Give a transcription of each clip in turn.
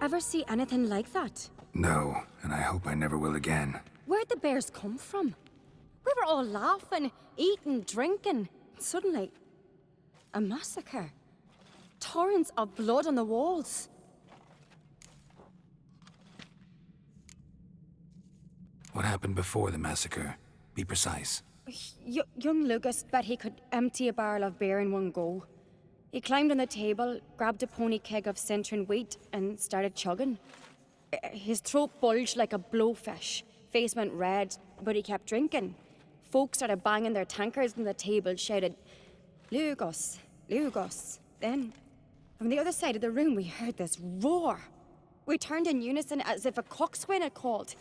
ever see anything like that? No, and I hope I never will again. Where'd the bears come from? We were all laughing, eating, drinking. Suddenly, a massacre. Torrents of blood on the walls. What happened before the massacre? Be precise. Young Lucas bet he could empty a barrel of beer in one go. He climbed on the table, grabbed a pony keg of Centron wheat, and started chugging. His throat bulged like a blowfish. Face went red, but he kept drinking. Folks started banging their tankards on the table, shouted, "Lugos, Lugos." Then, from the other side of the room, we heard this roar. We turned in unison as if a coxswain had called.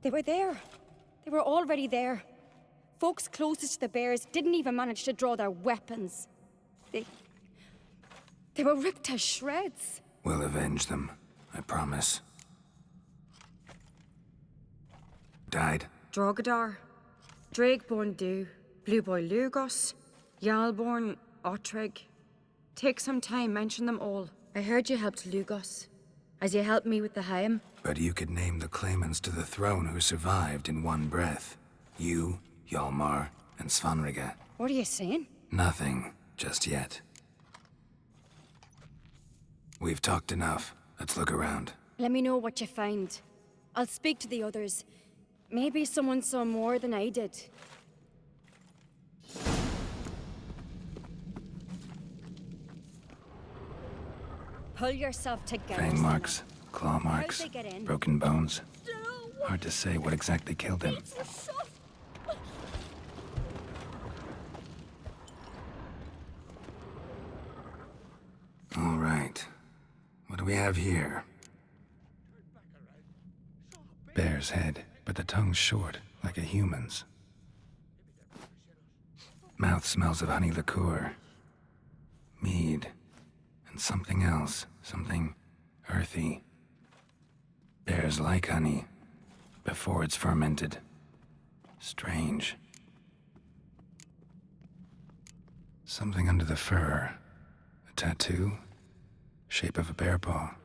They were there. They were already there. Folks closest to the bears didn't even manage to draw their weapons. They were ripped to shreds. We'll avenge them, I promise. Died? Drogadar, Drakeborn Du, Blue Boy Lugos, Yalborn, Ottrig. Take some time, mention them all. I heard you helped Lugos, as you helped me with the Haim. But you could name the claimants to the throne who survived in one breath. You, Hjalmar, and Svanrige. What are you saying? Nothing, just yet. We've talked enough. Let's look around. Let me know what you find. I'll speak to the others. Maybe someone saw more than I did. Pull yourself together. Fang marks, claw marks, How'd they get in? broken bones. Hard to say what exactly killed him. All right. What do we have here? Bear's head, but the tongue's short, like a human's. Mouth smells of honey liqueur. Mead. And something else. Something earthy. Bears like honey, before it's fermented. Strange. Something under the fur. A tattoo? Shape of a bear paw.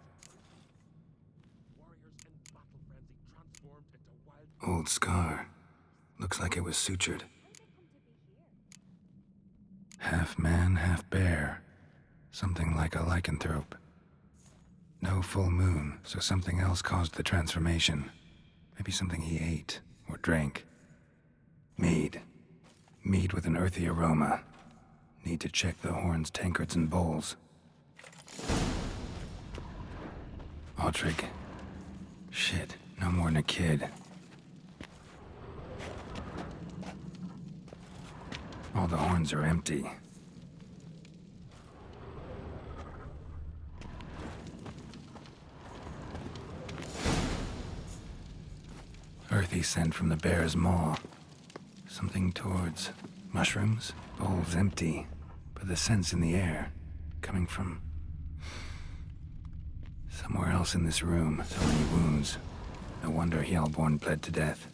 Old scar. Looks like it was sutured. Half man, half bear. Something like a lycanthrope. No full moon, so something else caused the transformation. Maybe something he ate or drank. Mead. Mead with an earthy aroma. Need to check the horns, tankards, and bowls. Ottrig. Shit, no more than a kid. All the horns are empty. Earthy scent from the bear's maw. Something towards mushrooms. Bowls empty, but the scent's in the air. Coming from somewhere else in this room. So many wounds. No wonder Hjalborn bled to death.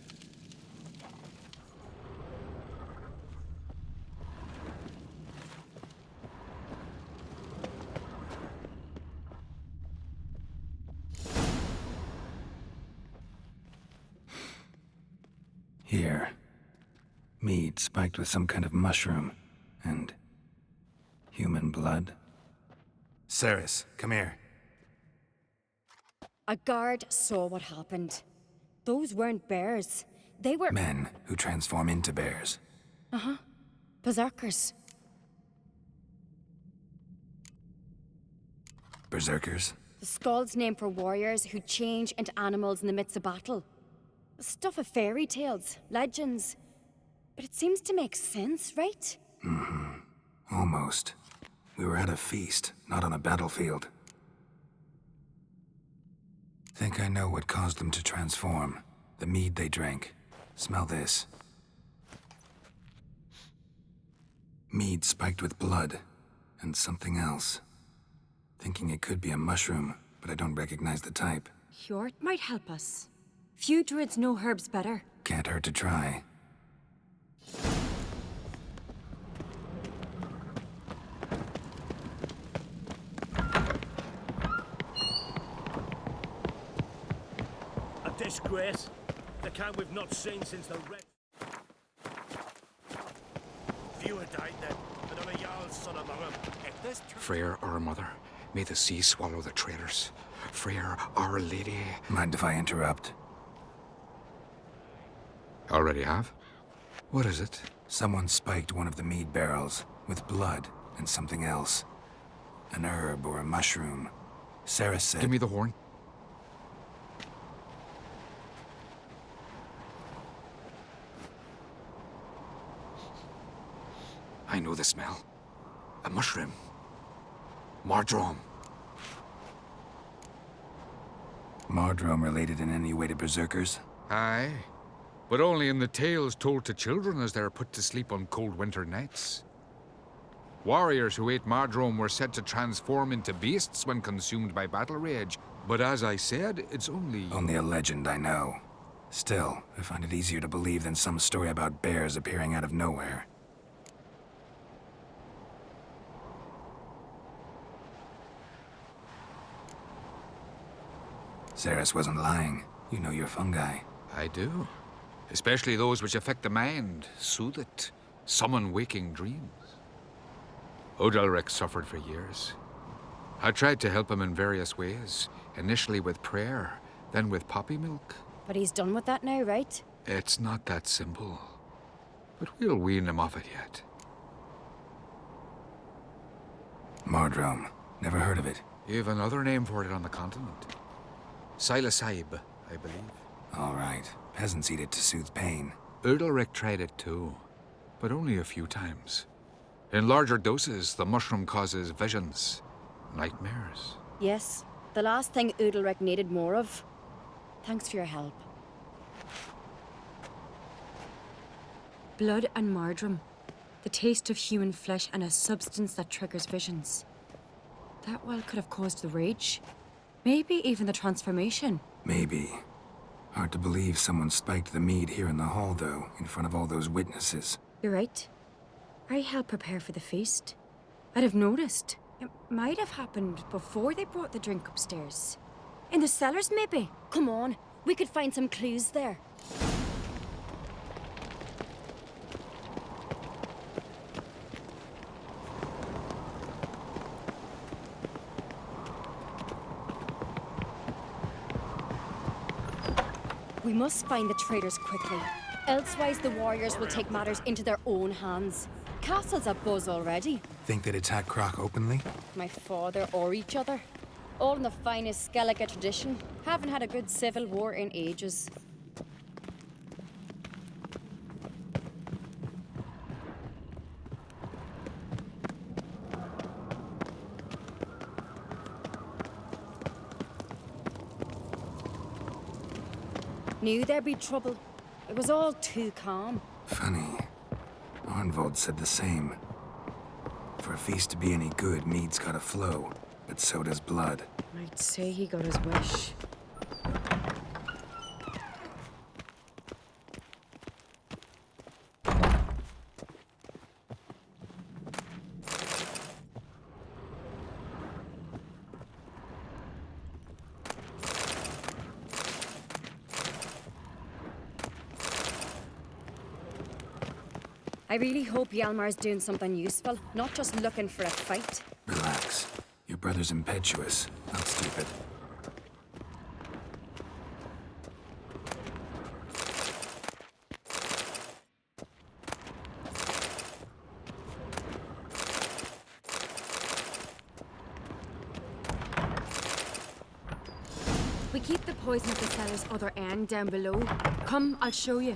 Here. Mead spiked with some kind of mushroom. And human blood. Ceres, come here. A guard saw what happened. Those weren't bears. They were... Men who transform into bears. Uh-huh. Berserkers. Berserkers? The Skald's name for warriors who change into animals in the midst of battle. The stuff of fairy tales, legends. But it seems to make sense, right? Mm-hmm. Almost. We were at a feast, not on a battlefield. Think I know what caused them to transform. The mead they drank. Smell this. Mead spiked with blood. And something else. Thinking it could be a mushroom, but I don't recognize the type. Hjort might help us. Few druids know herbs better. Can't hurt to try. Disgrace. The kind we've not seen since the wreck. Fewer died then, and only Jarl's son among them. If this Freyr, our mother, may the sea swallow the traitors. Freyr, our lady. Mind if I interrupt? Already have? What is it? Someone spiked one of the mead barrels with blood and something else. An herb or a mushroom. Sarah said... Give me the horn. I know the smell. A mushroom. Mardrome. Mardrome related in any way to berserkers? Aye. But only in the tales told to children as they are put to sleep on cold winter nights. Warriors who ate Mardrome were said to transform into beasts when consumed by battle rage. But as I said, it's only... Only a legend, I know. Still, I find it easier to believe than some story about bears appearing out of nowhere. Ceres wasn't lying. You know your fungi. I do. Especially those which affect the mind, soothe it, summon waking dreams. Odalric suffered for years. I tried to help him in various ways, initially with prayer, then with poppy milk. But he's done with that now, right? It's not that simple. But we'll wean him off it yet. Mardrome. Never heard of it. You've another name for it on the continent. Silasaib, I believe. All right. Peasants eat it to soothe pain. Udalric tried it too, but only a few times. In larger doses, the mushroom causes visions, nightmares. Yes, the last thing Udalric needed more of. Thanks for your help. Blood and Mardrome. The taste of human flesh and a substance that triggers visions. That well could have caused the rage. Maybe even the transformation. Maybe. Hard to believe someone spiked the mead here in the hall, though, in front of all those witnesses. You're right. I helped prepare for the feast. I'd have noticed. It might have happened before they brought the drink upstairs. In the cellars, maybe. Come on, we could find some clues there. We must find the traitors quickly. Elsewise, the warriors will take matters into their own hands. Castle's abuzz already. Think they'd attack Croc openly? My father or each other. All in the finest Skellige tradition. Haven't had a good civil war in ages. Knew there'd be trouble. It was all too calm. Funny. Arnvold said the same. For a feast to be any good, mead's gotta flow, but so does blood. I'd say he got his wish. I really hope Hjalmar's doing something useful, not just looking for a fight. Relax. Your brother's impetuous, not stupid. We keep the poison at the cellar's other end down below. Come, I'll show you.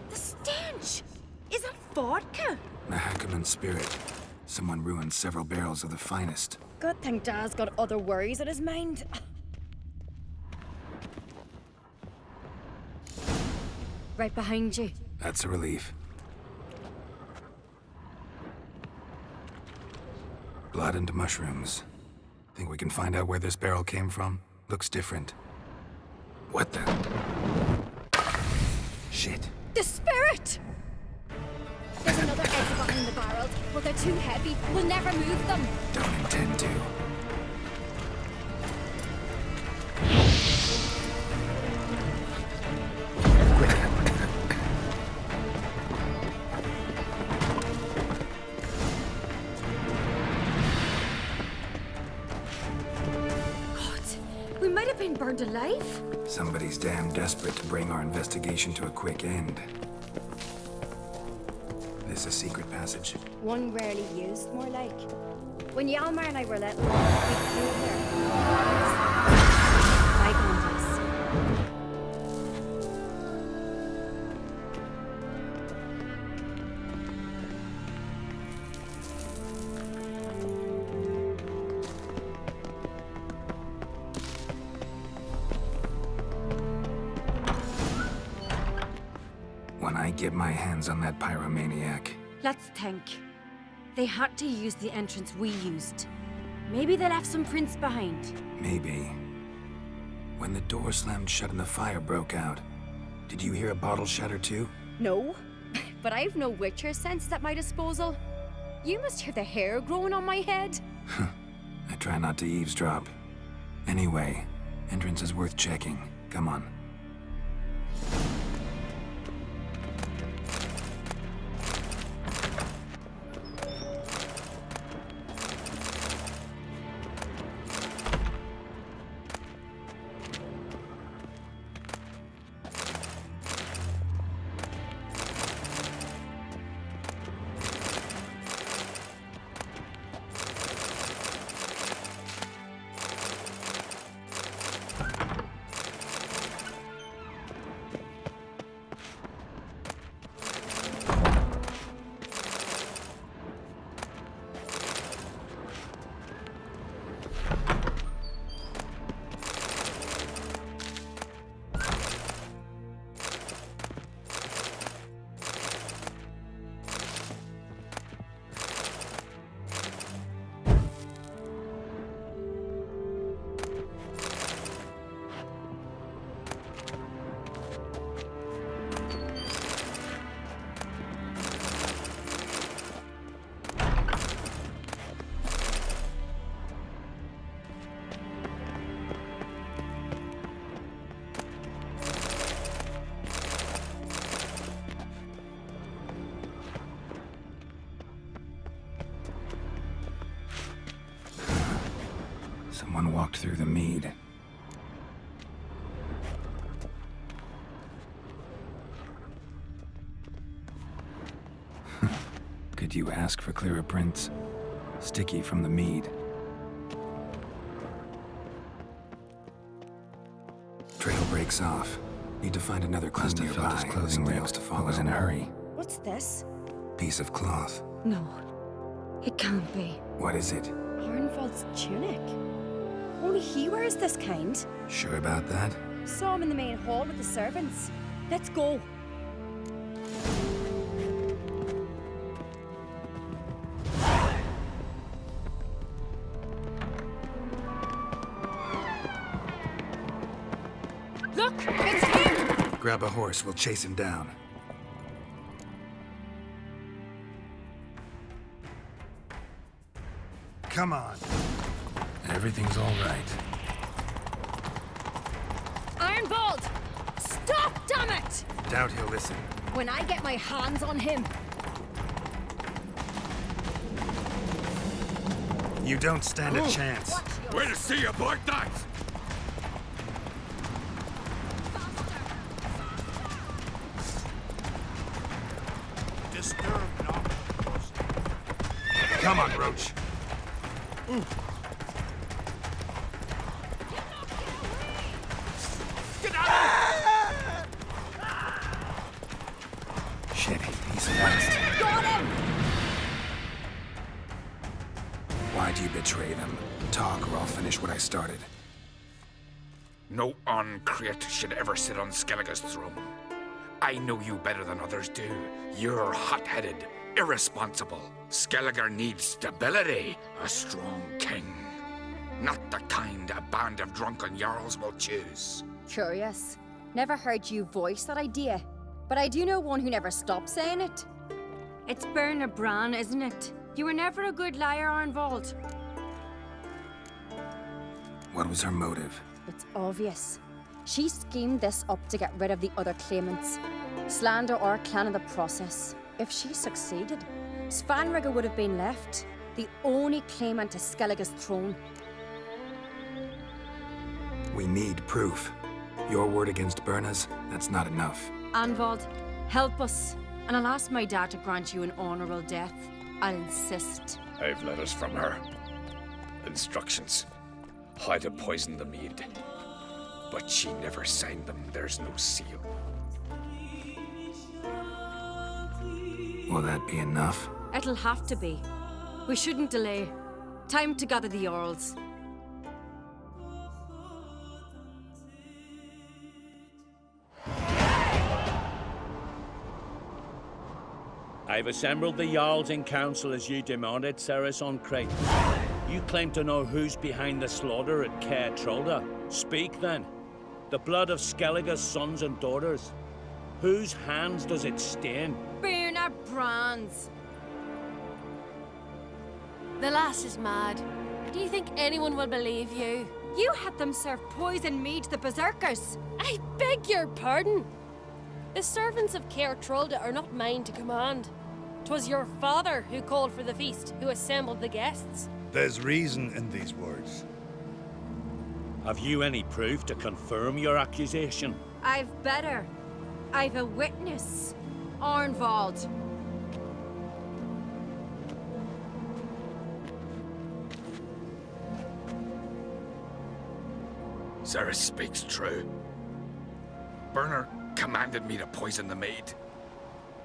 The stench! Is that vodka? Mahakaman spirit. Someone ruined several barrels of the finest. Good thing Dad's got other worries on his mind. Right behind you. That's a relief. Blood and mushrooms. Think we can find out where this barrel came from? Looks different. What the? Shit. The spirit! There's another exit behind the barrels, but they're too heavy. We'll never move them. Don't intend to. burned alive? Somebody's damn desperate to bring our investigation to a quick end. This a secret passage? One rarely used, more like. When Yalmar and I were little, we flew there. Bygone days. When I get my hands on that pyromaniac, Let's think. They had to use the entrance we used. Maybe they left some prints behind. maybe. When the door slammed shut and the fire broke out, did you hear a bottle shatter too? No, but I've no Witcher senses at my disposal. You must hear the hair growing on my head. I try not to eavesdrop. Anyway, entrance is worth checking. Come on. Someone walked through the mead. Could you ask for clearer prints? Sticky from the mead. Trail breaks off. Need to find another clue Must have felt his nearby. clothing Rails to follow. Was in a hurry. What's this? Piece of cloth. No, it can't be. What is it? Arnvald's tunic. Only he wears this kind. Sure about that? Saw him in the main hall with the servants. Let's go. Look, it's him! Grab a horse, we'll chase him down. Come on. Everything's all right. Arnvald! Stop, damn it! Doubt he'll listen. When I get my hands on him, You don't stand a chance. Way to see you, black that! Disturb not. Come on, Roach. Get out! Shit, he's fast. got him! Why'd you betray them? Talk or I'll finish what I started. No uncreate should ever sit on Skellige's throne. I know you better than others do. You're hot-headed, irresponsible. Skellige needs stability, a strong king. Not the kind a band of drunken jarls will choose. Curious. Never heard you voice that idea. But I do know one who never stops saying it. It's Berna Bran, isn't it? You were never a good liar, Arnvald. What was her motive? It's obvious. She schemed this up to get rid of the other claimants. Slander our clan in the process. If she succeeded, Svanrigger would have been left, the only claimant to Skellige's throne. We need proof. Your word against Berna's, that's not enough. Anvald, help us. And I'll ask my dad to grant you an honorable death. I'll insist. I've letters from her. Instructions. How to poison the mead. But she never signed them. There's no seal. Will that be enough? It'll have to be. We shouldn't delay. Time to gather the Earls. I've assembled the Jarls in council as you demanded, Ceres on Crete. You claim to know who's behind the slaughter at Caer Trolda. Speak then. The blood of Skellige's sons and daughters. Whose hands does it stain? Berna Brands. The lass is mad. Do you think anyone will believe you? You had them serve poison mead to the berserkers. I beg your pardon. The servants of Caer Trolda are not mine to command. 'Twas your father who called for the feast, who assembled the guests. There's reason in these words. Have you any proof to confirm your accusation? I've better. I've a witness. Arnvald. Ceres speaks true. Berner commanded me to poison the maid.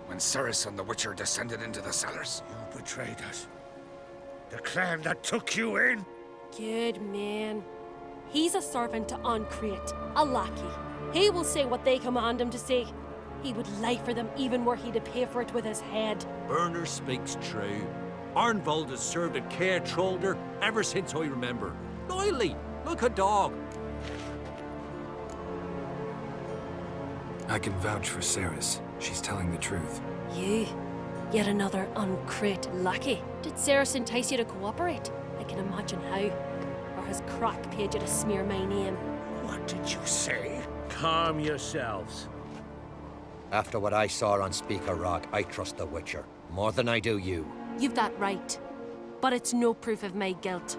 When Ceres and the Witcher descended into the cellars. You betrayed us. The clan that took you in. Good man. He's a servant to Ancrete, a lackey. He will say what they command him to say. He would lie for them even were he to pay for it with his head. Berner speaks true. Arnvald has served at Caer Trolder ever since I remember. Loyally, like a dog. I can vouch for Ceres. She's telling the truth. You? Yet another Ancrete lackey. Did Ceres entice you to cooperate? I can imagine how. Or has Crack paid you to smear my name? What did you say? Calm yourselves. After what I saw on Speaker Rock, I trust the Witcher. More than I do you. You've that right. But it's no proof of my guilt.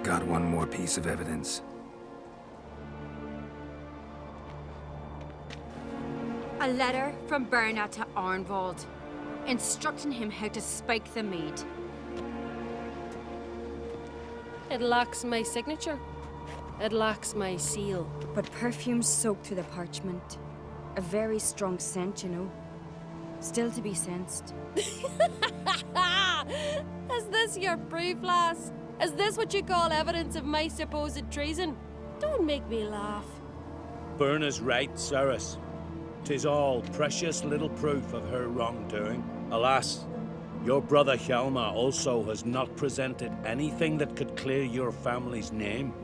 Got one more piece of evidence. A letter from Berna to Arnvald, instructing him how to spike the mead. It lacks my signature. It lacks my seal. But perfume soaked through the parchment. A very strong scent, you know. Still to be sensed. Is this your proof, lass? Is this what you call evidence of my supposed treason? Don't make me laugh. Berna's right, Ceres. 'Tis all precious little proof of her wrongdoing. Alas, your brother Hjalmar also has not presented anything that could clear your family's name.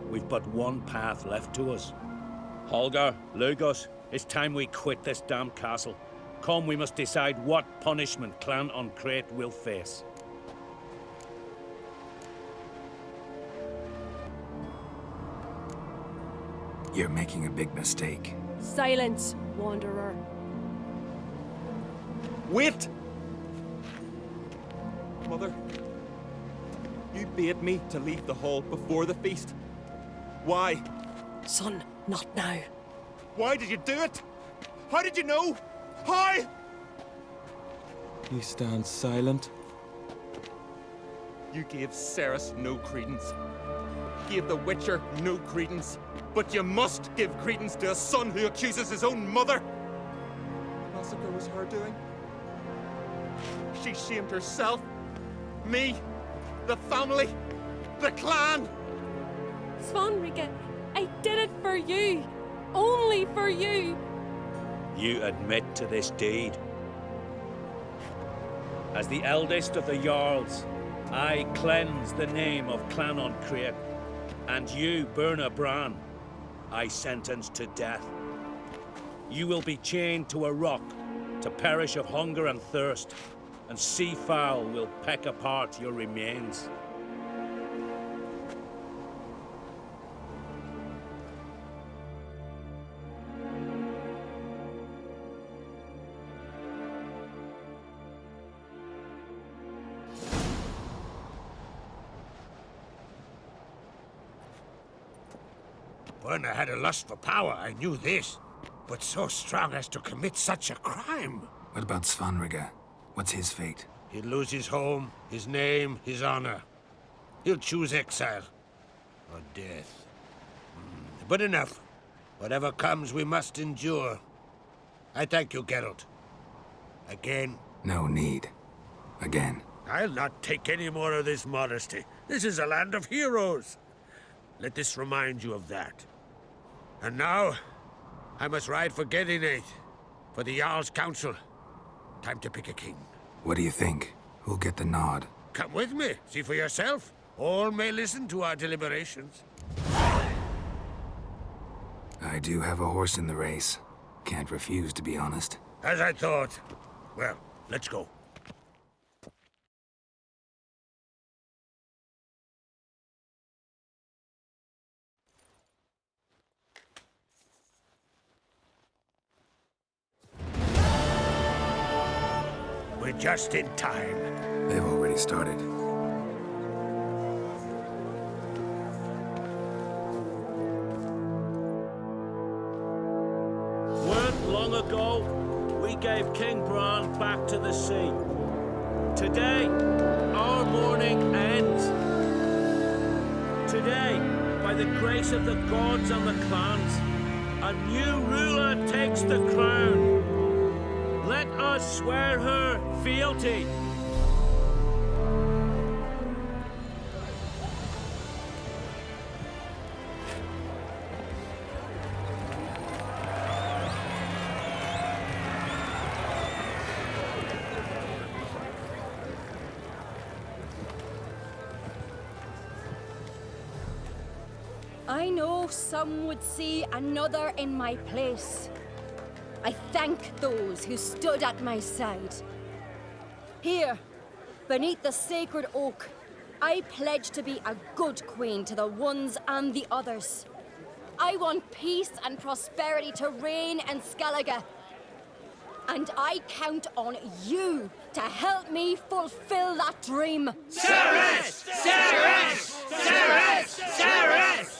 We've but one path left to us. Holger, Lugos, it's time we quit this damn castle. Come, we must decide what punishment Clan Ancrete will face. You're making a big mistake. Silence, wanderer. Wait! Mother, you bade me to leave the hall before the feast. Why? Son, not now. Why did you do it? How did you know? How? You stand silent. You gave Ceres no credence. Gave the Witcher no credence. But you must give credence to a son who accuses his own mother. The massacre was her doing. She shamed herself, me, the family, the clan. Svanrika, I did it for you. Only for you. You admit to this deed. As the eldest of the Jarls, I cleanse the name of Clan Ancrete, and you, Berna Bran, I sentence to death. You will be chained to a rock to perish of hunger and thirst, and sea fowl will peck apart your remains. Werner had a lust for power, I knew this. But so strong as to commit such a crime. What about Svanrige? What's his fate? He'll lose his home, his name, his honor. He'll choose exile. Or death. But enough. Whatever comes, we must endure. I thank you, Geralt. Again. No need. Again. I'll not take any more of this modesty. This is a land of heroes. Let this remind you of that. And now, I must ride for Gedinate, for the Jarl's council. Time to pick a king. What do you think? Who'll get the nod? Come with me, see for yourself. All may listen to our deliberations. I do have a horse in the race. Can't refuse, to be honest. As I thought. Well, let's go. We're just in time. They've already started. Weren't long ago, we gave King Bran back to the sea. Today, our mourning ends. Today, by the grace of the gods and the clans, a new ruler takes the crown. Let us swear her fealty. I know some would see another in my place. I thank those who stood at my side. Here, beneath the sacred oak, I pledge to be a good queen to the ones and the others. I want peace and prosperity to reign in Skellige. And I count on you to help me fulfill that dream. Cerys! Cerys! Cerys! Cerys!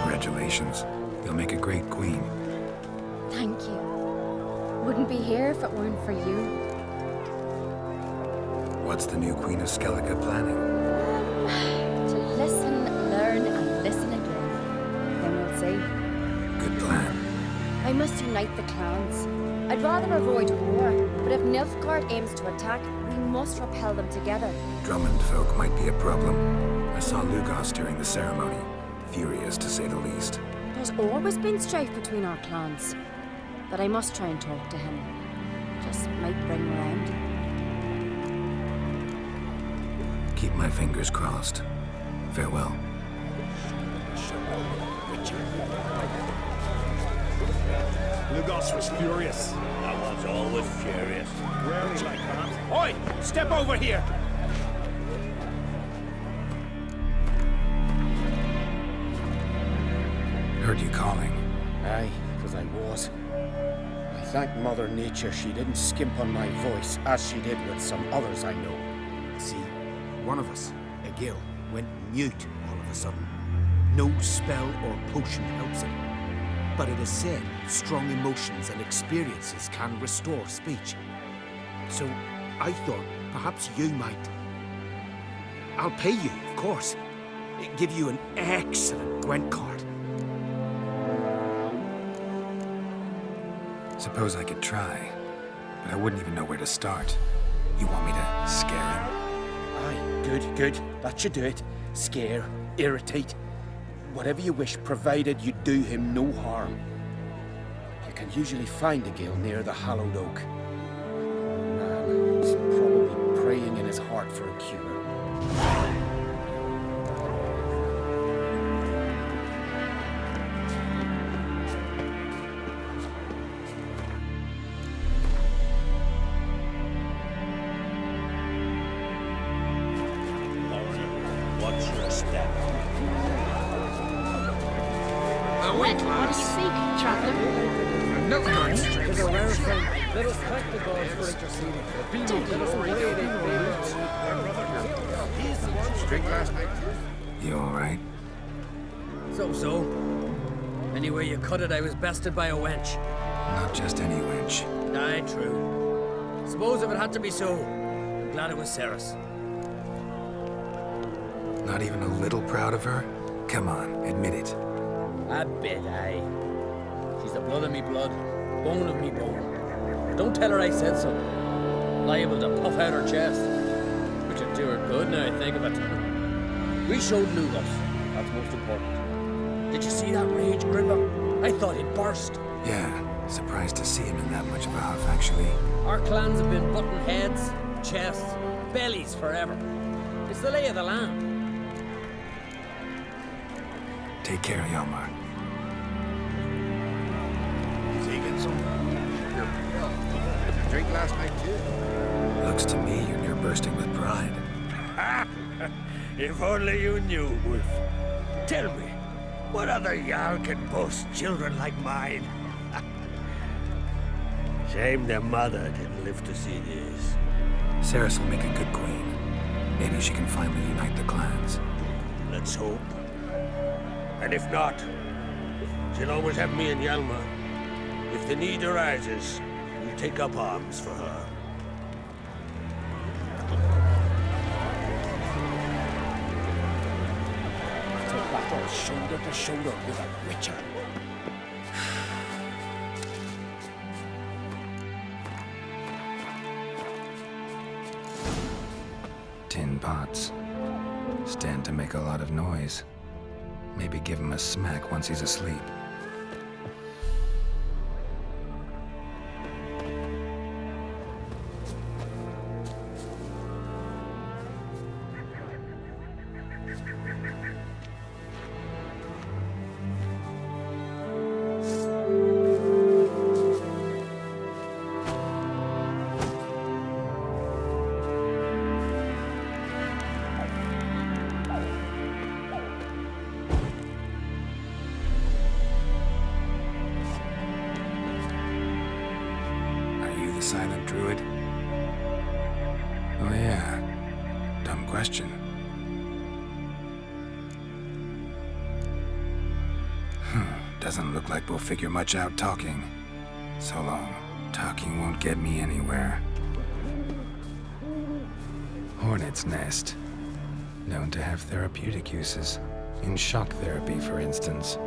Congratulations. You'll make a great queen. Thank you. Wouldn't be here if it weren't for you. What's the new Queen of Skellige planning? To listen, learn, and listen again. Then we'll see. Good plan. I must unite the clans. I'd rather avoid war, but if Nilfgaard aims to attack, we must repel them together. Drummond folk might be a problem. I saw Lugos during the ceremony. Furious, to say the least. There's always been strife between our clans. But I must try and talk to him. Just might bring him around. Keep my fingers crossed. Farewell. Lugos was furious. I was always furious. Rarely like that. Oi! Step over here! Heard you calling. Aye, 'cause I was. I thank Mother Nature she didn't skimp on my voice, as she did with some others I know. See, one of us, a Gil, went mute all of a sudden. No spell or potion helps him. But it is said strong emotions and experiences can restore speech. So I thought perhaps you might. I'll pay you, of course. Give you an excellent Gwent card. Suppose I could try, but I wouldn't even know where to start. You want me to scare him? Aye, good, good. That should do it. Scare, irritate. Whatever you wish, provided you do him no harm. You can usually find a Gale near the hallowed oak. Man, he's probably praying in his heart for a cure. a weak What do you lass. seek, traveller? No good strength. a rare thing. Let us thank the gods for interceding. Let us pray they Drink last night. You alright? So. Anyway you cut it, I was bested by a wench. Not just any wench. Aye, true. Suppose if it had to be so, I'm glad it was Ceres. Not even a little proud of her? Come on, admit it. A bit, aye. She's the blood of me blood, bone of me bone. Don't tell her I said so. Liable to puff out her chest. Which would do her good now I think of it. We showed Lugos. That's most important. Did you see that rage grip him? I thought he'd burst. Yeah, surprised to see him in that much of a huff, actually. Our clans have been butting heads, chests, bellies forever. It's the lay of the land. Take care, Yalmar. Drink last night too. Looks to me you're near bursting with pride. If only you knew, Wolf. Tell me, what other Jarl can boast children like mine? Shame their mother didn't live to see this. Ceres will make a good queen. Maybe she can finally unite the clans. Let's hope. And if not, she'll always have me and Hjalmar. If the need arises, we'll take up arms for her. To battle shoulder to shoulder with a witcher. Tin pots. Stand to make a lot of noise. Maybe give him a smack once he's asleep. Silent druid? Oh yeah. Dumb question. Doesn't look like we'll figure much out talking. So long. Talking won't get me anywhere. Hornet's nest. Known to have therapeutic uses. In shock therapy, for instance.